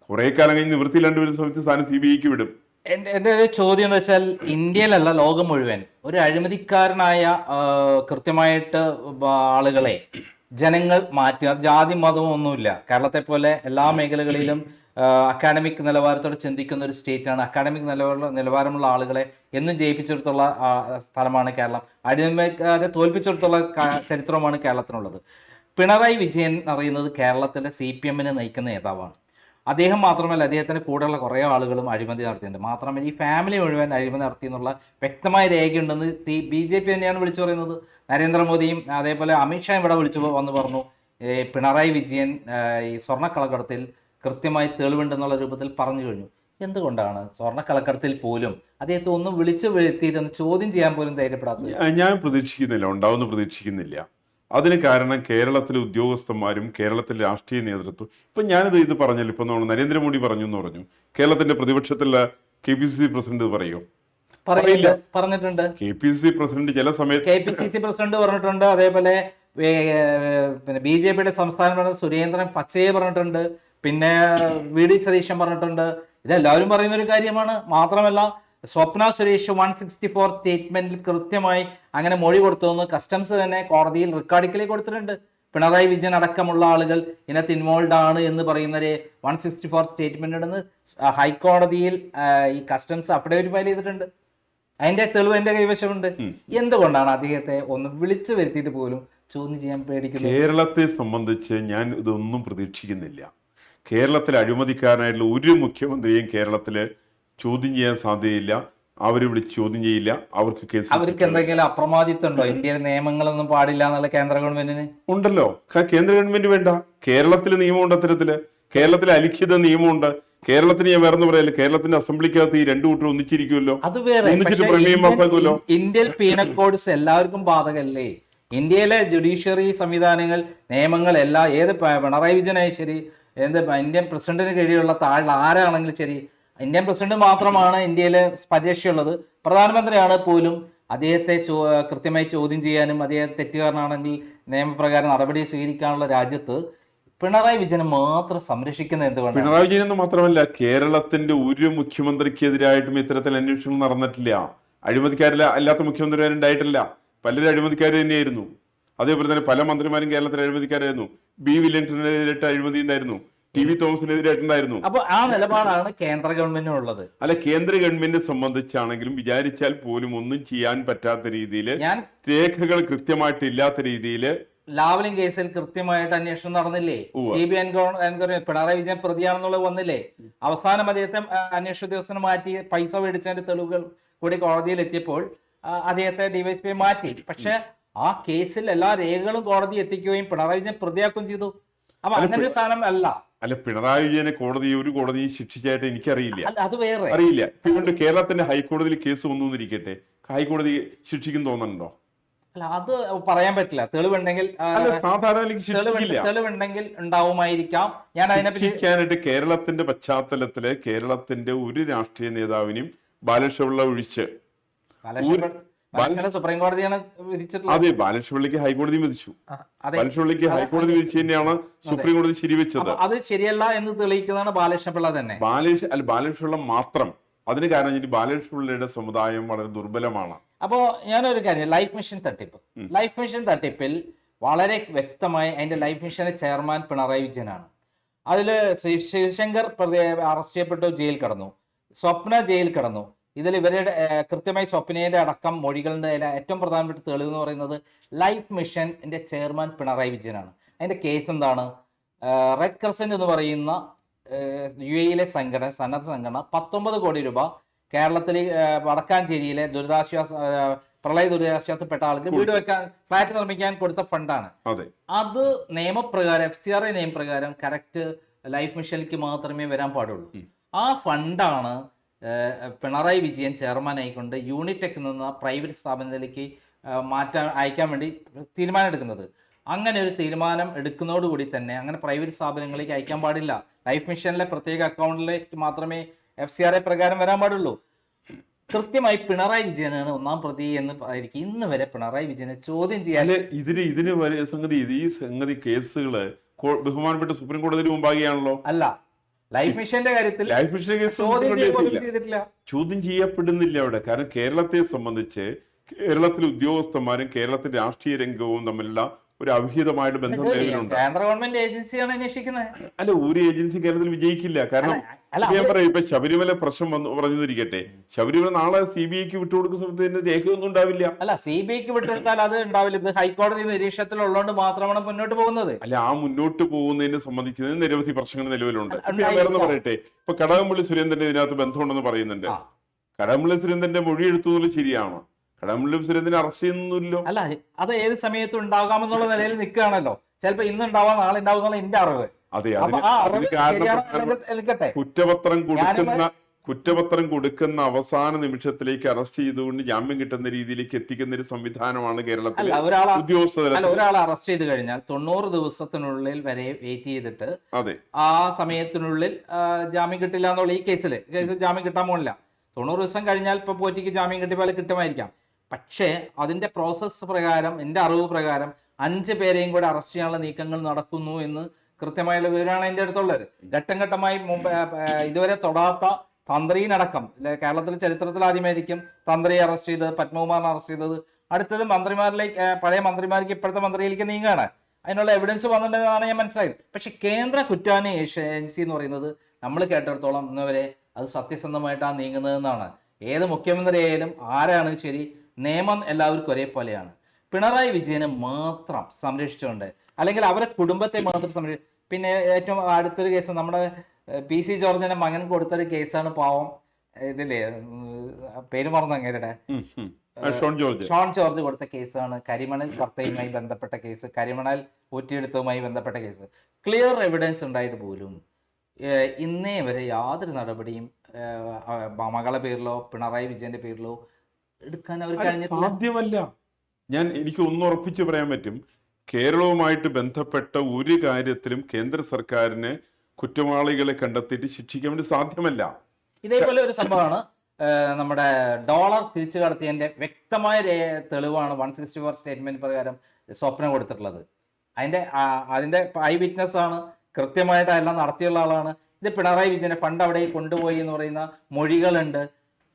കുറെ കാലം കഴിഞ്ഞ് നിവൃത്തിയില്ലാണ്ട് വരുന്ന സമയത്ത് സ്ഥാനം CBIക്ക് വിടും. എൻ്റെ ഒരു ചോദ്യം എന്ന് വെച്ചാൽ, ഇന്ത്യയിലല്ല ലോകം മുഴുവൻ ഒരു അഴിമതിക്കാരനായ കൃത്യമായിട്ട് ആളുകളെ ജനങ്ങൾ മാറ്റി, ജാതി മതവും ഒന്നുമില്ല, കേരളത്തെ പോലെ എല്ലാ മേഖലകളിലും അക്കാഡമിക് നിലവാരത്തോടെ ചിന്തിക്കുന്ന ഒരു സ്റ്റേറ്റാണ്. അക്കാഡമിക് നിലവാരമുള്ള ആളുകളെ എന്നും ജയിപ്പിച്ചെടുത്തുള്ള സ്ഥലമാണ് കേരളം. അഴിമതിക്കാരെ തോൽപ്പിച്ചെടുത്തുള്ള ചരിത്രമാണ് കേരളത്തിനുള്ളത്. പിണറായി വിജയൻ അറിയുന്നത് കേരളത്തിലെ CPMനെ നയിക്കുന്ന നേതാവാണ്. അദ്ദേഹം മാത്രമല്ല, അദ്ദേഹത്തിന് കൂടെയുള്ള കുറേ ആളുകളും അഴിമതി നടത്തിയിട്ടുണ്ട്. മാത്രമല്ല, ഈ ഫാമിലി മുഴുവൻ അഴിമതി നടത്തി എന്നുള്ള വ്യക്തമായ രേഖയുണ്ടെന്ന് BJP തന്നെയാണ് വിളിച്ചു പറയുന്നത്. നരേന്ദ്രമോദിയും അതേപോലെ അമിത്ഷായും ഇവിടെ വിളിച്ചു വന്ന് പറഞ്ഞു, പിണറായി വിജയൻ ഈ സ്വർണ്ണക്കളക്കടത്തിൽ കൃത്യമായി തെളിവുണ്ടെന്നുള്ള രൂപത്തിൽ പറഞ്ഞു കഴിഞ്ഞു. എന്തുകൊണ്ടാണ് സ്വർണ്ണക്കളക്കടത്തിൽ പോലും അദ്ദേഹത്തെ ഒന്നും വിളിച്ചു വരുത്തിയിട്ടൊന്ന് ചോദ്യം ചെയ്യാൻ പോലും ധൈര്യപ്പെടാത്തത്? ഞാൻ പ്രതീക്ഷിക്കുന്നില്ല, ഉണ്ടാവുമെന്ന് പ്രതീക്ഷിക്കുന്നില്ല. അതിന് കാരണം കേരളത്തിലെ ഉദ്യോഗസ്ഥന്മാരും കേരളത്തിലെ രാഷ്ട്രീയ നേതൃത്വം. ഇപ്പൊ ഞാനിത് പറഞ്ഞല്ലോ, ഇപ്പൊ നരേന്ദ്രമോദി പറഞ്ഞു എന്ന് പറഞ്ഞു, കേരളത്തിന്റെ പ്രതിപക്ഷത്തിലുള്ള KPCC പ്രസിഡന്റ് പറയോ? പറഞ്ഞിട്ടുണ്ട്. KPCC പ്രസിഡന്റ് ചില സമയത്ത് KPCC പ്രസിഡന്റ് പറഞ്ഞിട്ടുണ്ട്. അതേപോലെ പിന്നെ BJPയുടെ സംസ്ഥാന പ്രസിഡന്റ് സുരേന്ദ്രൻ പച്ചയെ പറഞ്ഞിട്ടുണ്ട്. പിന്നെ VD സതീശൻ പറഞ്ഞിട്ടുണ്ട്. ഇതെല്ലാവരും പറയുന്ന ഒരു കാര്യമാണ്. മാത്രമല്ല, സ്വപ്ന സുരേഷ് 164 സ്റ്റേറ്റ്മെന്റിൽ കൃത്യമായി അങ്ങനെ മൊഴി കൊടുത്തുവെന്ന് കസ്റ്റംസ് തന്നെ കോടതിയിൽ റെക്കോർഡിക്കലി കൊടുത്തിട്ടുണ്ട്. പിണറായി വിജയൻ അടക്കമുള്ള ആളുകൾ ഇതിനകത്ത് ഇൻവോൾവ് ആണ് എന്ന് പറയുന്നവരെ 164 സ്റ്റേറ്റ്മെന്റ് ഉണ്ടെന്ന് ഹൈക്കോടതിയിൽ ഈ കസ്റ്റംസ് അഫിഡവിറ്റ് ഫയൽ ചെയ്തിട്ടുണ്ട്. അതിന്റെ തെളിവ് എന്റെ കൈവശമുണ്ട്. എന്തുകൊണ്ടാണ് അദ്ദേഹത്തെ ഒന്ന് വിളിച്ചു വരുത്തിയിട്ട് പോലും ചോദ്യം ചെയ്യാൻ പേടിക്കുന്നത്? കേരളത്തെ സംബന്ധിച്ച് ഞാൻ ഇതൊന്നും പ്രതീക്ഷിക്കുന്നില്ല. കേരളത്തിലെ അഴിമതിക്കാരനായിട്ടുള്ള ഒരു മുഖ്യമന്ത്രിയും കേരളത്തില് ചോദ്യം ചെയ്യാൻ സാധ്യതയില്ല. അവര് വിളിച്ച് ചോദ്യം ചെയ്യില്ല. അവർക്ക് കേസ്, അവർക്ക് എന്തെങ്കിലും അപ്രമാദിത്വം ഉണ്ടോ? ഇന്ത്യയിലെ നിയമങ്ങളൊന്നും പാടില്ല എന്നുള്ള കേന്ദ്ര ഗവൺമെന്റിന് ഉണ്ടല്ലോ. കേന്ദ്ര ഗവൺമെന്റ് വേണ്ട, കേരളത്തിലെ നിയമമുണ്ട്. അത്തരത്തില് കേരളത്തിലെ അലിഖിത നിയമമുണ്ട്. കേരളത്തിന് ഞാൻ വേറെ പറയല്ല, കേരളത്തിന്റെ അസംബ്ലിക്കകത്ത് ഈ രണ്ടു കൂട്ടർ ഒന്നിച്ചിരിക്കുമല്ലോ, അത് വേറെ. ഒന്നിച്ചിട്ട് പ്രമേയം പാസ്സാക്കുമല്ലോ. ഇന്ത്യൻ പീനൽ കോഡ്സ് എല്ലാവർക്കും ബാധകല്ലേ? ഇന്ത്യയിലെ ജുഡീഷ്യറി സംവിധാനങ്ങൾ, നിയമങ്ങൾ എല്ലാം, ഏത് പിണറായി വിജയനായി ശരി, ഇന്ത്യൻ പ്രസിഡന്റിന് കീഴിലുള്ള താഴെ ആരാണെങ്കിലും ശരി, ഇന്ത്യൻ പ്രസിഡന്റ് മാത്രമാണ് ഇന്ത്യയിൽ പരിരക്ഷയുള്ളത്. പ്രധാനമന്ത്രിയാണ് പോലും അദ്ദേഹത്തെ കൃത്യമായി ചോദ്യം ചെയ്യാനും അദ്ദേഹം തെറ്റുകാരനാണെങ്കിൽ നിയമപ്രകാരം നടപടി സ്വീകരിക്കാനുള്ള രാജ്യത്ത് പിണറായി വിജയനെ മാത്രം സംരക്ഷിക്കുന്നത് എന്തുകൊണ്ട്? പിണറായി വിജയൻ എന്ന് മാത്രമല്ല, കേരളത്തിന്റെ ഒരു മുഖ്യമന്ത്രിക്കെതിരായിട്ടും ഇത്തരത്തിൽ അന്വേഷണം നടന്നിട്ടില്ല. അഴിമതിക്കാരില്ല അല്ലാത്ത മുഖ്യമന്ത്രിമാരുണ്ടായിട്ടില്ല. പലരും അഴിമതിക്കാർ തന്നെയായിരുന്നു. അതേപോലെ തന്നെ പല മന്ത്രിമാരും കേരളത്തിലെ അഴിമതിക്കാരായിരുന്നു. B. വില്യംടനെതിരായിട്ട് അഴിമതി ഉണ്ടായിരുന്നു. TV തോമസിനെതിരായിട്ടുണ്ടായിരുന്നു. അപ്പൊ ആ നിലപാടാണ് കേന്ദ്ര ഗവൺമെന്റിനുള്ളത്. അല്ല, കേന്ദ്ര ഗവൺമെന്റിനെ സംബന്ധിച്ചാണെങ്കിലും വിചാരിച്ചാൽ പോലും ഒന്നും ചെയ്യാൻ പറ്റാത്ത രീതിയിൽ, രേഖകൾ കൃത്യമായിട്ട് ഇല്ലാത്ത രീതിയിൽ ലാവ്ലിൻ കേസിൽ കൃത്യമായിട്ട് അന്വേഷണം നടന്നില്ലേ? CBI എൻക്വയറി പിണറായി വിജയൻ പ്രതിയാണെന്നുള്ളത് വന്നില്ലേ? അവസാനം അദ്ദേഹത്തെ അന്വേഷണ ഉദ്യോഗസ്ഥനെ മാറ്റി പൈസ മേടിച്ചതിന്റെ തെളിവുകൾ കൂടി കോടതിയിൽ എത്തിയപ്പോൾ അദ്ദേഹത്തെ DYSP മാറ്റി. പക്ഷെ ആ കേസിൽ എല്ലാ രേഖകളും കോടതി എത്തിക്കുകയും പിണറായി വിജയൻ പ്രതിയാക്കുകയും ചെയ്തു. അപ്പൊ അങ്ങനെ ഒരു സാധനം അല്ല. അല്ല, പിണറായി വിജയനെ ഒരു കോടതിയും ശിക്ഷിച്ചായിട്ട് എനിക്കറിയില്ല, അത് വേറെ അറിയില്ല. ഇപ്പൊ കേരളത്തിന്റെ ഹൈക്കോടതിയിൽ കേസ് വന്നിരിക്കട്ടെ, ഹൈക്കോടതി ശിക്ഷിക്കും തോന്നുന്നുണ്ടോ? അല്ല, അത് പറയാൻ പറ്റില്ല. തെളിവുണ്ടെങ്കിൽ തെളിവുണ്ടെങ്കിൽ ഉണ്ടാവുമായിരിക്കാം. ഞാൻ ശിക്ഷിക്കാനായിട്ട് കേരളത്തിന്റെ പശ്ചാത്തലത്തില് കേരളത്തിന്റെ ഒരു രാഷ്ട്രീയ നേതാവിനും ബാലകൃഷ്ണപിള്ള ഒഴിച്ച്, സുപ്രീം കോടതിയാണ് വിധിച്ചിട്ടുള്ളത്. അതെ, ബാലകൃഷ്ണപിള്ളയ്ക്ക് ഹൈക്കോടതി വിധിച്ചു. ബാലകൃഷ്ണപിള്ളയ്ക്ക് ഹൈക്കോടതി വിധിച്ചു തന്നെയാണ് സുപ്രീം കോടതി ശരിവെച്ചത്. അത് ശരിയല്ല എന്ന് തെളിയിക്കുന്നതാണ് ബാലകൃഷ്ണപിള്ള തന്നെ. ബാലകൃഷ്ണപിള്ള മാത്രം. അതിന് കാരണം ബാലകൃഷ്ണപിള്ളയുടെ സമുദായം വളരെ ദുർബലമാണ്. അപ്പോ ഞാനൊരു കാര്യം, ലൈഫ് മിഷൻ തട്ടിപ്പിൽ വളരെ വ്യക്തമായി അതിന്റെ ലൈഫ് മിഷന്റെ ചെയർമാൻ പിണറായി വിജയനാണ്. അതില് ശിവശങ്കർ അറസ്റ്റ് ചെയ്യപ്പെട്ടു, ജയിൽ കടന്നു. സ്വപ്ന ജയിൽ കടന്നു. ഇതിൽ ഇവരുടെ കൃത്യമായി സ്വപ്നയുടെ അടക്കം മൊഴികളുടെ ഏറ്റവും പ്രധാനപ്പെട്ട തെളിവ് എന്ന് പറയുന്നത് ലൈഫ് മിഷന്റെ ചെയർമാൻ പിണറായി വിജയനാണ്. അതിന്റെ കേസ് എന്താണ്? റെഡ് ക്രസന്റ് എന്ന് പറയുന്ന UAE സന്നദ്ധ സംഘടന 19 കോടി രൂപ കേരളത്തിൽ വടക്കാഞ്ചേരിയിലെ ദുരിതാശ്വാസ പ്രളയ ദുരിതാശ്വാസപ്പെട്ട ആൾക്ക് വീട് വെക്കാൻ, ഫ്ലാറ്റ് നിർമ്മിക്കാൻ കൊടുത്ത ഫണ്ടാണ്. അതെ, അത് നിയമപ്രകാരം FCRA നിയമപ്രകാരം കറക്റ്റ് ലൈഫ് മിഷനിലേക്ക് മാത്രമേ വരാൻ പാടുള്ളൂ. ആ ഫണ്ടാണ് പിണറായി വിജയൻ ചെയർമാൻ ആയിക്കൊണ്ട് യൂണിടെക് എന്ന പ്രൈവറ്റ് സ്ഥാപനത്തിലേക്ക് അയക്കാൻ വേണ്ടി തീരുമാനം എടുക്കുന്നത്. അങ്ങനെ ഒരു തീരുമാനം എടുക്കുന്നതോടുകൂടി തന്നെ അങ്ങനെ പ്രൈവറ്റ് സ്ഥാപനങ്ങളിലേക്ക് അയക്കാൻ പാടില്ല. ലൈഫ് മിഷനിലെ പ്രത്യേക അക്കൗണ്ടിലേക്ക് മാത്രമേ FCRA പ്രകാരം വരാൻ പാടുള്ളൂ. കൃത്യമായി പിണറായി വിജയനാണ് ഒന്നാം പ്രതി എന്ന് ആയിരിക്കും ഇന്ന് വരെ പിണറായി വിജയനെ ചോദ്യം ചെയ്യാൻ. ഇതിന് വലിയ സംഗതി, ഈ സംഗതി കേസുകള് ബഹുമാനപ്പെട്ട സുപ്രീം കോടതിയിൽ മുമ്പാകെയാണല്ലോ. അല്ല, ലൈഫ് മിഷന്റെ കാര്യത്തിൽ ലൈഫ് മിഷന്റെ കേസ് ചെയ്തിട്ടില്ല, ചോദ്യം ചെയ്യപ്പെടുന്നില്ല അവിടെ. കാരണം കേരളത്തെ സംബന്ധിച്ച് കേരളത്തിലെ ഉദ്യോഗസ്ഥന്മാരും കേരളത്തിലെ രാഷ്ട്രീയ രംഗവും തമ്മിലുള്ള ഒരു അവിഹിതമായിട്ട് ബന്ധം നിലവിലുണ്ട്. കേന്ദ്ര ഗവൺമെന്റ് ഏജൻസിയാണ് അന്വേഷിക്കുന്നത്. അല്ല, ഒരു ഏജൻസി കേരളത്തിൽ വിജയിക്കില്ല. കാരണം ഞാൻ പറയാം, ഇപ്പൊ ശബരിമല പ്രശ്നം പറഞ്ഞിരിക്കട്ടെ, ശബരിമല നാളെ CBIക്ക് വിട്ടുകൊടുക്കുന്ന സമയത്ത് രേഖയൊന്നും ഉണ്ടാവില്ല. അല്ല, CBIക്ക് വിട്ടുകൊടുത്താൽ അത് ഉണ്ടാവില്ല. ഇത് ഹൈക്കോടതി നിരീക്ഷണത്തിലുള്ളതുകൊണ്ട് മാത്രമാണ് മുന്നോട്ട് പോകുന്നത്. അല്ല, ആ മുന്നോട്ട് പോകുന്നതിനെ സംബന്ധിക്കുന്നത് നിരവധി പ്രശ്നങ്ങൾ നിലവിലുണ്ട്. ഞാൻ വേറെ പറയട്ടെ, ഇപ്പൊ കടകംപള്ളി സുരേന്ദ്രന്റെ ഇതിനകത്ത് ബന്ധമുണ്ടെന്ന് പറയുന്നുണ്ട്. കടകംപള്ളി സുരേന്ദ്രന്റെ മൊഴി എടുത്തു എന്നുള്ളത് ശരിയാണോ? കടകംപള്ളി സുരേന്ദ്രനെ അറസ്റ്റ് ചെയ്യുന്നില്ലല്ലോ. അല്ല, അത് ഏത് സമയത്തും ഉണ്ടാകാമെന്നുള്ള നിലയിൽ നിൽക്കുകയാണല്ലോ. ചിലപ്പോ ഇന്ന് ഉണ്ടാവാം, നാളെ ഉണ്ടാവും എന്നുള്ള എന്റെ അറിവ്. അതെ, കുറ്റപത്രം കൊടുക്കുന്ന അവസാന നിമിഷത്തിലേക്ക് അറസ്റ്റ് ചെയ്തുകൊണ്ട് ജാമ്യം കിട്ടുന്ന രീതിയിലേക്ക് എത്തിക്കുന്ന ഒരു സംവിധാനമാണ് കേരളത്തിൽ. ഒരാളെ അറസ്റ്റ് ചെയ്ത് കഴിഞ്ഞാൽ 90 ദിവസത്തിനുള്ളിൽ വരെ വെയിറ്റ് ചെയ്തിട്ട് അതെ ആ സമയത്തിനുള്ളിൽ ജാമ്യം കിട്ടില്ല എന്നുള്ള ഈ കേസിൽ ജാമ്യം കിട്ടാൻ പോണില്ല. 90 ദിവസം കഴിഞ്ഞാൽ ഇപ്പൊ പോറ്റിക്ക് ജാമ്യം കിട്ടിയ പോലെ കിട്ടുമായിരിക്കാം. പക്ഷേ അതിന്റെ പ്രോസസ്സ് പ്രകാരം, എന്റെ അറിവ് പ്രകാരം 5 പേരെയും കൂടെ അറസ്റ്റ് ചെയ്യാനുള്ള നീക്കങ്ങൾ നടക്കുന്നു എന്ന് കൃത്യമായുള്ള വിവരമാണ് എൻ്റെ അടുത്തുള്ളത്. ഘട്ടം ഘട്ടമായി മുമ്പ് ഇതുവരെ തൊടാത്ത തന്ത്രിയിനടക്കം കേരളത്തിലെ ചരിത്രത്തിൽ ആദ്യമായിരിക്കും തന്ത്രിയെ അറസ്റ്റ് ചെയ്തത്, പത്മകുമാറിനെ അറസ്റ്റ് ചെയ്തത്. അടുത്തത് മന്ത്രിമാരിലേക്ക്, പഴയ മന്ത്രിമാർക്ക് ഇപ്പോഴത്തെ മന്ത്രിയിലേക്ക് നീങ്ങുകയാണ്. അതിനുള്ള എവിഡൻസ് വന്നിട്ടുണ്ടെന്നാണ് ഞാൻ മനസ്സിലായത്. പക്ഷെ കേന്ദ്ര കുറ്റാന്വേഷണ ഏജൻസി എന്ന് പറയുന്നത് നമ്മൾ കേട്ടിടത്തോളം ഇന്നുവരെ അത് സത്യസന്ധമായിട്ടാണ് നീങ്ങുന്നതെന്നാണ്. ഏത് മുഖ്യമന്ത്രിയായാലും ആരാണ് ശരി, നിയമം എല്ലാവർക്കും ഒരേപോലെയാണ്. പിണറായി വിജയനെ മാത്രം സംരക്ഷിച്ചുകൊണ്ട്, അല്ലെങ്കിൽ അവരെ കുടുംബത്തെ മാത്രം പിന്നെ ഏറ്റവും അടുത്തൊരു കേസ് നമ്മുടെ PC ജോർജിന്റെ മകൻ കൊടുത്തൊരു കേസാണ്. പാവം ഇതില്ലേ, പേര് മറന്നു അങ്ങേരുടെ, ഷോൺ ജോർജ് കൊടുത്ത കേസാണ്. കരിമണൽ കർത്തയുമായി ബന്ധപ്പെട്ട കേസ്, കരിമണൽ ഊറ്റിയെടുത്തതുമായി ബന്ധപ്പെട്ട കേസ്. ക്ലിയർ എവിഡൻസ് ഉണ്ടായിട്ട് പോലും ഇന്നേ വരെ യാതൊരു നടപടിയും മകളെ പേരിലോ പിണറായി വിജയന്റെ പേരിലോ എടുക്കാൻ അവർ കഴിഞ്ഞിട്ടില്ല. സാധ്യമല്ല. എനിക്ക് ഒന്ന് ഉറപ്പിച്ച് പറയാൻ പറ്റും, കേരളവുമായിട്ട് ബന്ധപ്പെട്ട ഒരു കാര്യത്തിലും കേന്ദ്ര സർക്കാരിന് കുറ്റവാളികളെ കണ്ടെത്തിയിട്ട് ശിക്ഷിക്കാൻ വേണ്ടി സാധ്യമല്ല. ഇതേപോലെ ഒരു സംഭവമാണ് നമ്മുടെ ഡോളർ തിരിച്ചു കടത്തിയതിന്റെ വ്യക്തമായ തെളിവാണ് 164 സ്റ്റേറ്റ്മെന്റ് പ്രകാരം സ്വപ്നം കൊടുത്തിട്ടുള്ളത്. അതിന്റെ ഐ വിറ്റ്നസ് ആണ്, കൃത്യമായിട്ട് എല്ലാം നടത്തിയുള്ള ആളാണ്. ഇത് പിണറായി വിജയനെ ഫണ്ട് അവിടെ കൊണ്ടുപോയി എന്ന് പറയുന്ന മൊഴികളുണ്ട്.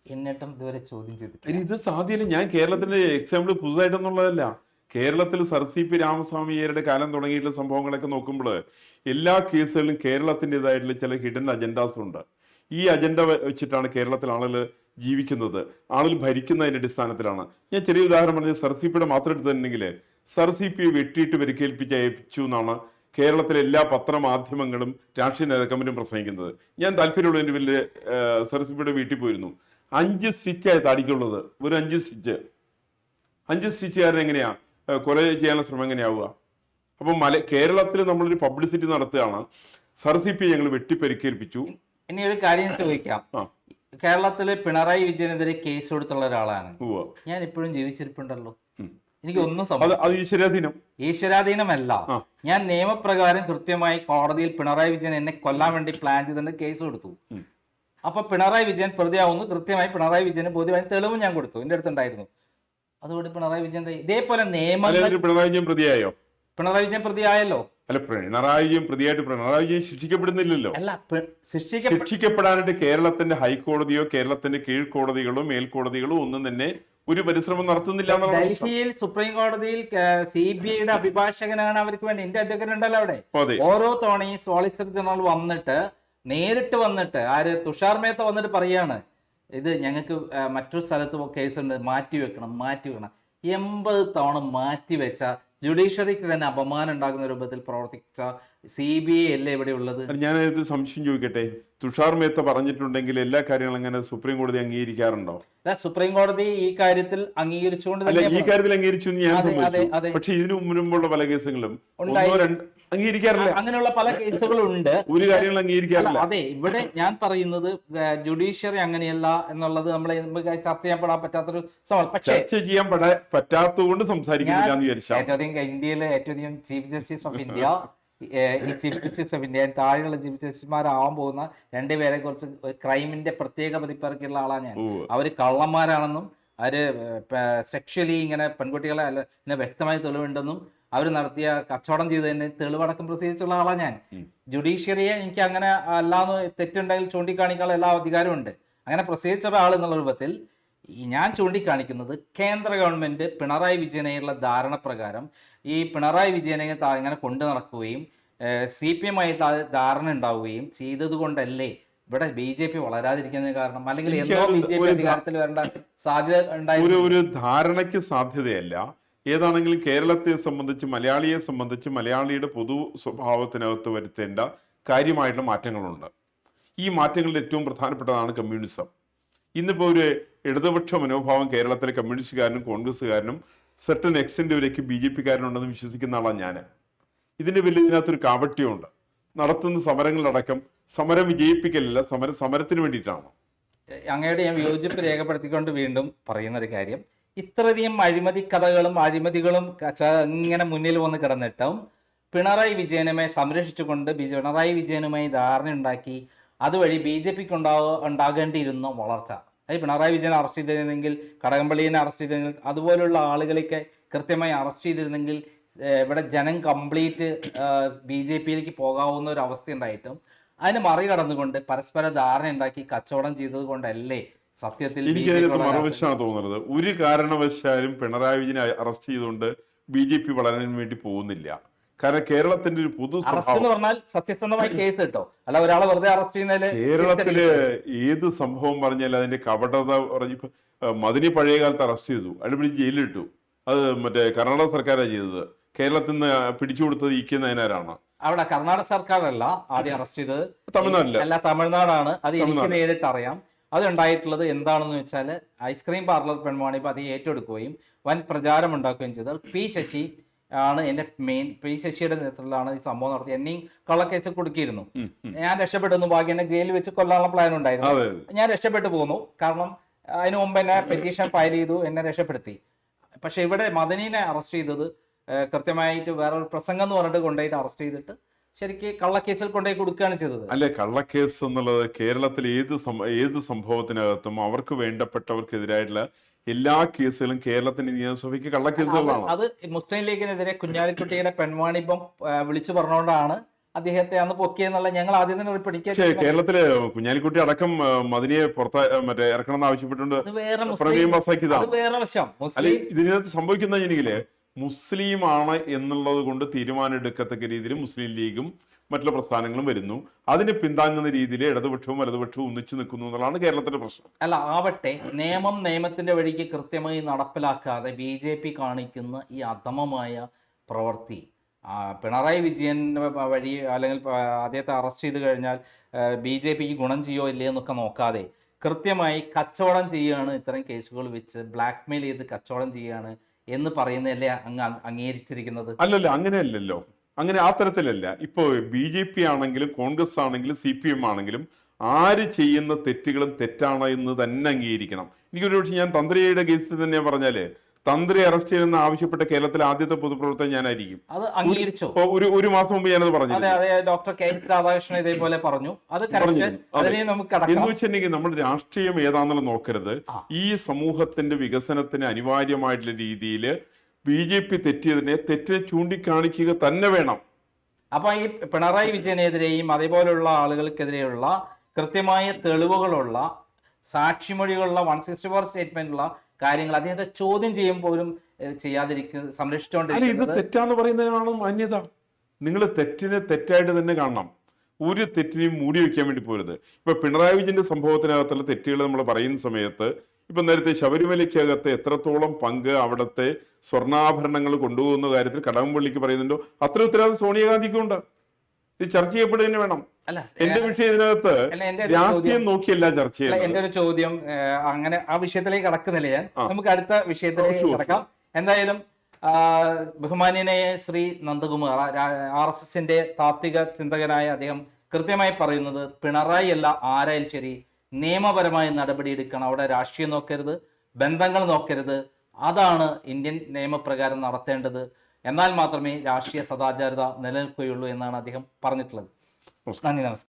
എന്നിട്ടും ഇതുവരെ ചോദ്യം ചെയ്തിട്ടില്ല. ഇത് സാധ്യമല്ല. ഞാൻ കേരളത്തിന്റെ എക്സാമ്പിൾ പുതുതായിട്ടൊന്നുള്ളതല്ല. കേരളത്തിൽ സർ CP രാമസ്വാമിയുടെ കാലം തുടങ്ങിയിട്ടുള്ള സംഭവങ്ങളൊക്കെ നോക്കുമ്പോൾ എല്ലാ കേസുകളിലും കേരളത്തിൻ്റെതായിട്ടുള്ള ചില ഹിഡൻ അജണ്ടാസ് ഉണ്ട്. ഈ അജണ്ട വെച്ചിട്ടാണ് കേരളത്തിൽ ആളുകൾ ജീവിക്കുന്നത്, ആളുകൾ ഭരിക്കുന്നതിന്റെ അടിസ്ഥാനത്തിലാണ്. ഞാൻ ചെറിയ ഉദാഹരണം പറഞ്ഞത് സർ CPയുടെ മാത്രം എടുത്തിട്ടുണ്ടെങ്കിൽ സർ CPയെ വെട്ടിയിട്ട് പരിക്കേൽപ്പിച്ച് അയച്ചു എന്നാണ് കേരളത്തിലെ എല്ലാ പത്രമാധ്യമങ്ങളും രാഷ്ട്രീയ നേതാക്കന്മാരും പ്രസംഗിക്കുന്നത്. ഞാൻ താല്പര്യമുള്ളതിന്റെ പേരിൽ സർ CPയുടെ വീട്ടിൽ പോയിരുന്നു. 5 സ്റ്റിച്ചായി താടിക്കുള്ളത്, ഒരു 5 സ്റ്റിച്ച്. 5 സ്റ്റിച്ചുകാരൻ എങ്ങനെയാ കൊല ചെയ്യാനുള്ള ശ്രമം എങ്ങനെയാവുക? അപ്പം കേരളത്തിൽ നമ്മളൊരു പബ്ലിസിറ്റി നടത്തുകയാണ്, സർ CP ഞങ്ങൾ വെട്ടിപ്പരിക്കേൽപ്പിച്ചു. ഇനി ഒരു കാര്യം ചോദിക്കാം. കേരളത്തില് പിണറായി വിജയനെതിരെ കേസ് കൊടുത്തുള്ള ഒരാളാണ് ഞാൻ. ഇപ്പോഴും ജീവിച്ചിരിപ്പുണ്ടല്ലോ. എനിക്ക് ഒന്നും ഈശ്വരാധീനമല്ല. ഞാൻ നിയമപ്രകാരം കൃത്യമായി കോടതിയിൽ പിണറായി വിജയൻ എന്നെ കൊല്ലാൻ വേണ്ടി പ്ലാൻ ചെയ്തിട്ട് കേസ് കൊടുത്തു. അപ്പൊ പിണറായി വിജയൻ പ്രതിയാവുന്നു. കൃത്യമായി പിണറായി വിജയന് ബോധ്യമായി തെളിവും ഞാൻ കൊടുത്തു, എന്റെ അടുത്തുണ്ടായിരുന്നു. അതുകൊണ്ട് പിണറായി വിജയൻ ഇതേപോലെ പിണറായി വിജയൻ പ്രതിയായോ? പിണറായി വിജയൻ പ്രതിയായല്ലോ. അല്ല, പിണറായി വിജയൻ പ്രതിയായിട്ട് പിണറായി വിജയൻ ശിക്ഷിക്കപ്പെടുന്നില്ലല്ലോ. അല്ല, ശിക്ഷിക്കപ്പെടാനായിട്ട് കേരളത്തിന്റെ ഹൈക്കോടതിയോ കേരളത്തിന്റെ കീഴ്ക്കോടതികളോ മേൽക്കോടതികളോ ഒന്നും തന്നെ ഒരു പരിശ്രമം നടത്തുന്നില്ല. ഡൽഹിയിൽ സുപ്രീം കോടതിയിൽ CBIയുടെ അഭിഭാഷകനാണ് അവർക്ക് വേണ്ടി. എന്റെ അഡ്വക്കേറ്റ് ഉണ്ടല്ലോ അവിടെ. ഓരോ തവണയും സോളിസിറ്റർ ജനറൽ വന്നിട്ട് നേരിട്ട് വന്നിട്ട് തുഷാർ മേത്ത വന്നിട്ട് പറയാണ്, ഇത് ഞങ്ങൾക്ക് മറ്റൊരു സ്ഥലത്ത് കേസുണ്ട്, മാറ്റിവെക്കണം. 80 തവണ മാറ്റിവെച്ച ജുഡീഷ്യറിക്ക് തന്നെ അപമാനം ഉണ്ടാകുന്ന രൂപത്തിൽ പ്രവർത്തിച്ച CBI അല്ലേ ഇവിടെ ഉള്ളത്? ഞാനത് സംശയം ചോദിക്കട്ടെ, തുഷാർ മേത്ത പറഞ്ഞിട്ടുണ്ടെങ്കിൽ എല്ലാ കാര്യങ്ങളും അങ്ങനെ സുപ്രീം കോടതി അംഗീകരിക്കാറുണ്ടോ? സുപ്രീം കോടതി ഈ കാര്യത്തിൽ അംഗീകരിച്ചുകൊണ്ട് അല്ല, തന്നെ ഈ കാര്യത്തിൽ അംഗീകരിച്ചു എന്ന് ഞാൻ അതെ, സമ്മതിച്ചു. അതെ. പക്ഷെ ഇതിനു മുൻപുള്ള പല കേസുകളും ഉണ്ടായി. അംഗീകരിക്കാറില്ല. അങ്ങനെയുള്ള പല കേസുകളുണ്ട്. ഒരു കാര്യങ്ങളും അംഗീകരിക്കാറില്ല. അതെ, ഇവിടെ ഞാൻ പറയുന്നത് ജുഡീഷ്യറി അങ്ങനെയല്ല എന്നുള്ളത് നമ്മളെ ചർച്ച ചെയ്യാൻ പറ്റാത്തൊരു സംഭവം. പക്ഷേ ചർച്ച ചെയ്യാൻ പറ്റാത്തതുകൊണ്ട് സംസാരിക്കുന്നില്ല എന്ന് വിചാരിച്ചാൽ ഏറ്റവും ഇന്ത്യയിലെ ഏറ്റവും ചീഫ് ജസ്റ്റിസ് ഓഫ് ഇന്ത്യ, ഈ ചീഫ് ജസ്റ്റിസ് ഓഫ് ഇന്ത്യ താഴെയുള്ള ചീഫ് ജസ്റ്റിസുമാരാവാൻ പോകുന്ന രണ്ടുപേരെ കുറിച്ച് ക്രൈമിന്റെ പ്രത്യേക പതിപ്പിറക്കിയുള്ള ആളാണ് ഞാൻ. അവര് കള്ളന്മാരാണെന്നും അവര് സെക്ഷലി ഇങ്ങനെ പെൺകുട്ടികളെ അല്ല വ്യക്തമായി തെളിവുണ്ടെന്നും അവർ നടത്തിയ കച്ചവടം ചെയ്തതിന് തെളിവടക്കം പ്രസിദ്ധിച്ചുള്ള ആളാണ് ഞാൻ. ജുഡീഷ്യറിയെ എനിക്ക് അങ്ങനെ അല്ലാന്ന് തെറ്റുണ്ടെങ്കിൽ ചൂണ്ടിക്കാണിക്കാനുള്ള എല്ലാ അധികാരവും ഉണ്ട്. അങ്ങനെ പ്രസിദ്ധിച്ച ആൾ എന്നുള്ള രൂപത്തിൽ ഞാൻ ചൂണ്ടിക്കാണിക്കുന്നത് കേന്ദ്ര ഗവൺമെന്റ് പിണറായി വിജയനെയുള്ള ധാരണ പ്രകാരം ഈ പിണറായി വിജയനെ ഇങ്ങനെ കൊണ്ടു നടക്കുകയും CPM ആയിട്ട് ധാരണ ഉണ്ടാവുകയും ചെയ്തത് കൊണ്ടല്ലേ ഇവിടെ BJP വളരാതിരിക്കുന്നതിന് കാരണം? അല്ലെങ്കിൽ എന്തോ BJP അധികാരത്തിൽ വരേണ്ട സാധ്യത ഉണ്ടായിരുന്നു. ഒരു ധാരണയ്ക്ക് സാധ്യതയല്ല. ഏതാണെങ്കിലും കേരളത്തെ സംബന്ധിച്ച്, മലയാളിയെ സംബന്ധിച്ച്, മലയാളിയുടെ പൊതു സ്വഭാവത്തിനകത്ത് വരുത്തേണ്ട കാര്യമായിട്ടുള്ള മാറ്റങ്ങളുണ്ട്. ഈ മാറ്റങ്ങളിൽ ഏറ്റവും പ്രധാനപ്പെട്ടതാണ് കമ്മ്യൂണിസം. ഇന്നിപ്പോൾ ഒരു ഇടതുപക്ഷ മനോഭാവം കേരളത്തിലെ കമ്മ്യൂണിസ്റ്റുകാരനും കോൺഗ്രസ്സുകാരനും സെർട്ടൻ എക്സ്റ്റെന്റ് വരേക്ക് BJP-കാരനുണ്ടെന്ന് വിശ്വസിക്കുന്ന ആളാണ് ഞാൻ. ഇതിന്റെ പേരിൽ ഇതിനകത്തൊരു കാപട്യമുണ്ട്. നടത്തുന്ന സമരങ്ങളടക്കം സമരം വിജയിപ്പിക്കലല്ല, സമരത്തിന് വേണ്ടിയിട്ടാണ്. അങ്ങയുടെ ഞാൻ വിയോജിപ്പ് രേഖപ്പെടുത്തിക്കൊണ്ട് വീണ്ടും പറയുന്ന ഒരു കാര്യം, ഇത്രയധികം അഴിമതി കഥകളും അഴിമതികളും ഇങ്ങനെ മുന്നിൽ വന്ന് കിടന്നിട്ടും പിണറായി വിജയനുമേ സംരക്ഷിച്ചുകൊണ്ട് പിണറായി വിജയനുമായി ധാരണ ഉണ്ടാക്കി അതുവഴി BJP-ക്ക് ഉണ്ടാകേണ്ടിയിരുന്ന വളർച്ച, അത് പിണറായി വിജയനെ അറസ്റ്റ് ചെയ്തിരുന്നെങ്കിൽ, കടകംപള്ളിയെ അറസ്റ്റ് ചെയ്തിരുന്നെങ്കിൽ, അതുപോലുള്ള ആളുകളൊക്കെ കൃത്യമായി അറസ്റ്റ് ചെയ്തിരുന്നെങ്കിൽ ഇവിടെ ജനം കംപ്ലീറ്റ് BJP-യിലേക്ക് പോകാവുന്ന ഒരു അവസ്ഥ ഉണ്ടായിട്ടും അതിന് മറികടന്നുകൊണ്ട് പരസ്പര ധാരണ ഉണ്ടാക്കി കച്ചവടം ചെയ്തത് കൊണ്ടല്ലേ സത്യത്തിൽ എനിക്ക് മറുവശമാണ് തോന്നുന്നത്. ഒരു കാരണവശാലും പിണറായി വിജയനെ അറസ്റ്റ് ചെയ്തുകൊണ്ട് BJP വളരാൻ വേണ്ടി പോകുന്നില്ല. കാരണം കേരളത്തിന്റെ ഒരു പൊതു അറസ്റ്റ് എന്ന് പറഞ്ഞാൽ സത്യസന്ധമായി കേസ് കിട്ടോ, അല്ല ഒരാളെ വെറുതെ അറസ്റ്റ് ചെയ്യുന്നതില്. കേരളത്തില് ഏത് സംഭവം പറഞ്ഞാൽ അതിന്റെ കപടത പറഞ്ഞ് മദിനി പഴയ കാലത്ത് അറസ്റ്റ് ചെയ്തു, അടിപിടി ജയിലിലിട്ടു. അത് മറ്റേ കർണാടക സർക്കാരാണ് ചെയ്തത്. കേരളത്തിൽ നിന്ന് പിടിച്ചു കൊടുത്തത് ഇരിക്കുന്നതിനാരാണ്? അവിടെ കർണാടക സർക്കാരല്ല ആദ്യം അറസ്റ്റ് ചെയ്തത്, തമിഴ്നാട്ടില്. അല്ല തമിഴ്നാടാണ്. അത് എനിക്ക് നേരിട്ട് അറിയാം. അത് ഉണ്ടായിട്ടുള്ളത് എന്താണെന്ന് വെച്ചാൽ ഐസ്ക്രീം പാർലർ പെൺവാണിപ്പ് അത് ഏറ്റെടുക്കുകയും വൻ പ്രചാരം ഉണ്ടാക്കുകയും ചെയ്തത് P. ശശി ആണ് എന്റെ മെയിൻ. P. ശശിയുടെ നേതൃത്വത്തിലാണ് ഈ സംഭവം നടത്തി. എന്നെയും കള്ളക്കേസ് കൊടുക്കിയിരുന്നു. ഞാൻ രക്ഷപ്പെട്ടു. ബാക്കി എന്നെ ജയിലിൽ വെച്ച് കൊല്ലാനുള്ള പ്ലാൻ ഉണ്ടായിരുന്നു. ഞാൻ രക്ഷപ്പെട്ടു പോന്നു. കാരണം അതിനു മുമ്പ് എന്നെ പെറ്റീഷൻ ഫയൽ ചെയ്തു, എന്നെ രക്ഷപ്പെടുത്തി. പക്ഷെ ഇവിടെ മദനീനെ അറസ്റ്റ് ചെയ്തത് കൃത്യമായിട്ട് വേറൊരു പ്രസംഗം എന്ന് പറഞ്ഞിട്ട് കൊണ്ടുപോയിട്ട് അറസ്റ്റ് ചെയ്തിട്ട് ശരിക്ക് കള്ളക്കേസിൽ കൊണ്ടുപോയി കൊടുക്കുകയാണ് ചെയ്തത്. അല്ലെ, കള്ളക്കേസ് എന്നുള്ളത് കേരളത്തിൽ ഏത് സംഭവത്തിനകത്തും അവർക്ക് വേണ്ടപ്പെട്ടവർക്കെതിരായിട്ടുള്ള എല്ലാ കേസുകളും കേരളത്തിന്റെ നിയമസഭയ്ക്ക് കള്ളക്കേസുകളാണ്. അത് മുസ്ലിം ലീഗിനെതിരെ കുഞ്ഞാലിക്കുട്ടിയുടെ പെൺവാണിപ്പം വിളിച്ചു പറഞ്ഞുകൊണ്ടാണ് അദ്ദേഹത്തെ അന്ന് പൊക്കിയെന്നുള്ള ഞങ്ങൾ ആദ്യം തന്നെ പിടിക്കാൻ. കേരളത്തില് കുഞ്ഞാലിക്കുട്ടി അടക്കം മദിനിയെ മറ്റേ ഇറക്കണം എന്ന് ആവശ്യപ്പെട്ടുണ്ട്. അല്ലെ, ഇതിനകത്ത് സംഭവിക്കുന്ന എനിക്കില്ലേ, മുസ്ലിം ആണ് എന്നുള്ളത് കൊണ്ട് തീരുമാനം എടുക്കത്തക്ക രീതിയിൽ മുസ്ലിം ലീഗും മറ്റുള്ള പ്രസ്ഥാനങ്ങളും വരുന്നു. അതിനെ പിന്താങ്ങുന്ന രീതിയിൽ ഇടതുപക്ഷവും വലതുപക്ഷവും ഒന്നിച്ചു നിൽക്കുന്നു എന്നുള്ളതാണ് കേരളത്തിന്റെ പ്രശ്നം. അല്ല, ആവട്ടെ, നിയമത്തിന്റെ വഴിക്ക് കൃത്യമായി നടപ്പിലാക്കാതെ BJP കാണിക്കുന്ന ഈ അധമമായ പ്രവൃത്തി പിണറായി വിജയൻ വഴി അല്ലെങ്കിൽ അദ്ദേഹത്തെ അറസ്റ്റ് ചെയ്ത് കഴിഞ്ഞാൽ BJP-ക്ക് ഗുണം ചെയ്യോ ഇല്ലേ എന്നൊക്കെ നോക്കാതെ കൃത്യമായി കച്ചവടം ചെയ്യുകയാണ്, ഇത്തരം കേസുകൾ വെച്ച് ബ്ലാക്ക് മെയിൽ ചെയ്ത് കച്ചവടം ചെയ്യുകയാണ് എന്ന് പറയുന്നതല്ലേ അംഗീകരിച്ചിരിക്കുന്നത്? അല്ലല്ലോ, അങ്ങനെയല്ലല്ലോ. അങ്ങനെ ആ തരത്തിലല്ല. ഇപ്പോ BJP ആണെങ്കിലും കോൺഗ്രസ് ആണെങ്കിലും CPM ആണെങ്കിലും ആര് ചെയ്യുന്ന തെറ്റുകളും തെറ്റാണ് എന്ന് തന്നെ അംഗീകരിക്കണം. എനിക്കൊരു പക്ഷേ ഞാൻ തന്ത്രിയുടെ കേസിൽ തന്നെ പറഞ്ഞാല് തന്ത്രി അറസ്റ്റ് ചെയ്യുന്ന ആവശ്യപ്പെട്ട കേരളത്തിലെ ആദ്യത്തെ പൊതുപ്രവർത്തകൻ ഞാനായിരിക്കും. അത് അംഗീകരിച്ചു. ഒരു മാസം മുമ്പ് ഞാനത് പറഞ്ഞു. Doctor K. രാധാകൃഷ്ണൻ ഇതേപോലെ പറഞ്ഞു. അത് എന്ന് വെച്ചിട്ടുണ്ടെങ്കിൽ നമ്മൾ രാഷ്ട്രീയം ഏതാണെന്നുള്ള നോക്കരുത്. ഈ സമൂഹത്തിന്റെ വികസനത്തിന് അനിവാര്യമായിട്ടുള്ള രീതിയിൽ BJP തെറ്റിനെ ചൂണ്ടിക്കാണിക്കുക തന്നെ വേണം. അപ്പൊ ഈ പിണറായി വിജയനെതിരെയും അതേപോലെയുള്ള ആളുകൾക്കെതിരെയുള്ള കൃത്യമായ തെളിവുകളുള്ള സാക്ഷിമൊഴികളുള്ള 164 സ്റ്റേറ്റ്മെന്റുള്ള കാര്യങ്ങൾ അദ്ദേഹത്തെ ചോദ്യം ചെയ്യുമ്പോഴും ചെയ്യാതിരിക്കുന്ന സംരക്ഷിച്ചുകൊണ്ടിരിക്കുന്നത്. ഇത് തെറ്റാന്ന് പറയുന്നതിനാണ് മാന്യത. നിങ്ങൾ തെറ്റിനെ തെറ്റായിട്ട് തന്നെ കാണണം. ഒരു തെറ്റിനെയും മൂടി വെക്കാൻ വേണ്ടി പോരുത്. ഇപ്പൊ പിണറായി വിജയന്റെ സംഭവത്തിനകത്തുള്ള തെറ്റുകൾ നമ്മൾ പറയുന്ന സമയത്ത് ഇപ്പൊ നേരത്തെ ശബരിമലയ്ക്കകത്ത് എത്രത്തോളം പങ്ക് അവിടുത്തെ സ്വർണ്ണാഭരണങ്ങൾ കൊണ്ടുപോകുന്ന കാര്യത്തിൽ കടകംപള്ളിക്ക് പറയുന്നുണ്ടോ, അത്ര ഉത്തരവാദിത്വം സോണിയാഗാന്ധിക്കും ഉണ്ട്. ഇത് ചർച്ച ചെയ്യപ്പെടുക തന്നെ വേണം. അല്ല എന്റെ വിഷയം ഇതിനകത്ത് അല്ല, എന്റെ ഒരു രാഷ്ട്രീയം ചോദ്യം നോക്കിയല്ല ചർച്ച അല്ല, ചെയ്യുന്നത്. എന്റെ ഒരു ചോദ്യം അങ്ങനെ ആ വിഷയത്തിലേക്ക് കടക്കുന്നില്ല ഞാൻ. ആ. നമുക്ക് അടുത്ത വിഷയത്തിലേക്ക് sure, കടക്കാം. എന്തായാലും ബഹുമാന്യനായ ശ്രീ നന്ദകുമാർ RSSന്റെ താത്വിക ചിന്തകനായ അദ്ദേഹം കൃത്യമായി പറയുന്നത് പിണറായി അല്ല ആരായാലും ശരി നിയമപരമായി നടപടിയെടുക്കണം, അവിടെ രാഷ്ട്രീയം നോക്കരുത്, ബന്ധങ്ങൾ നോക്കരുത്, അതാണ് ഇന്ത്യൻ നിയമപ്രകാരം നടത്തേണ്ടത്, എന്നാൽ മാത്രമേ രാഷ്ട്രീയ സദാചാരത നിലനിൽക്കുകയുള്ളൂ എന്നാണ് അദ്ദേഹം പറഞ്ഞിട്ടുള്ളത്. നന്ദി, നമസ്കാരം.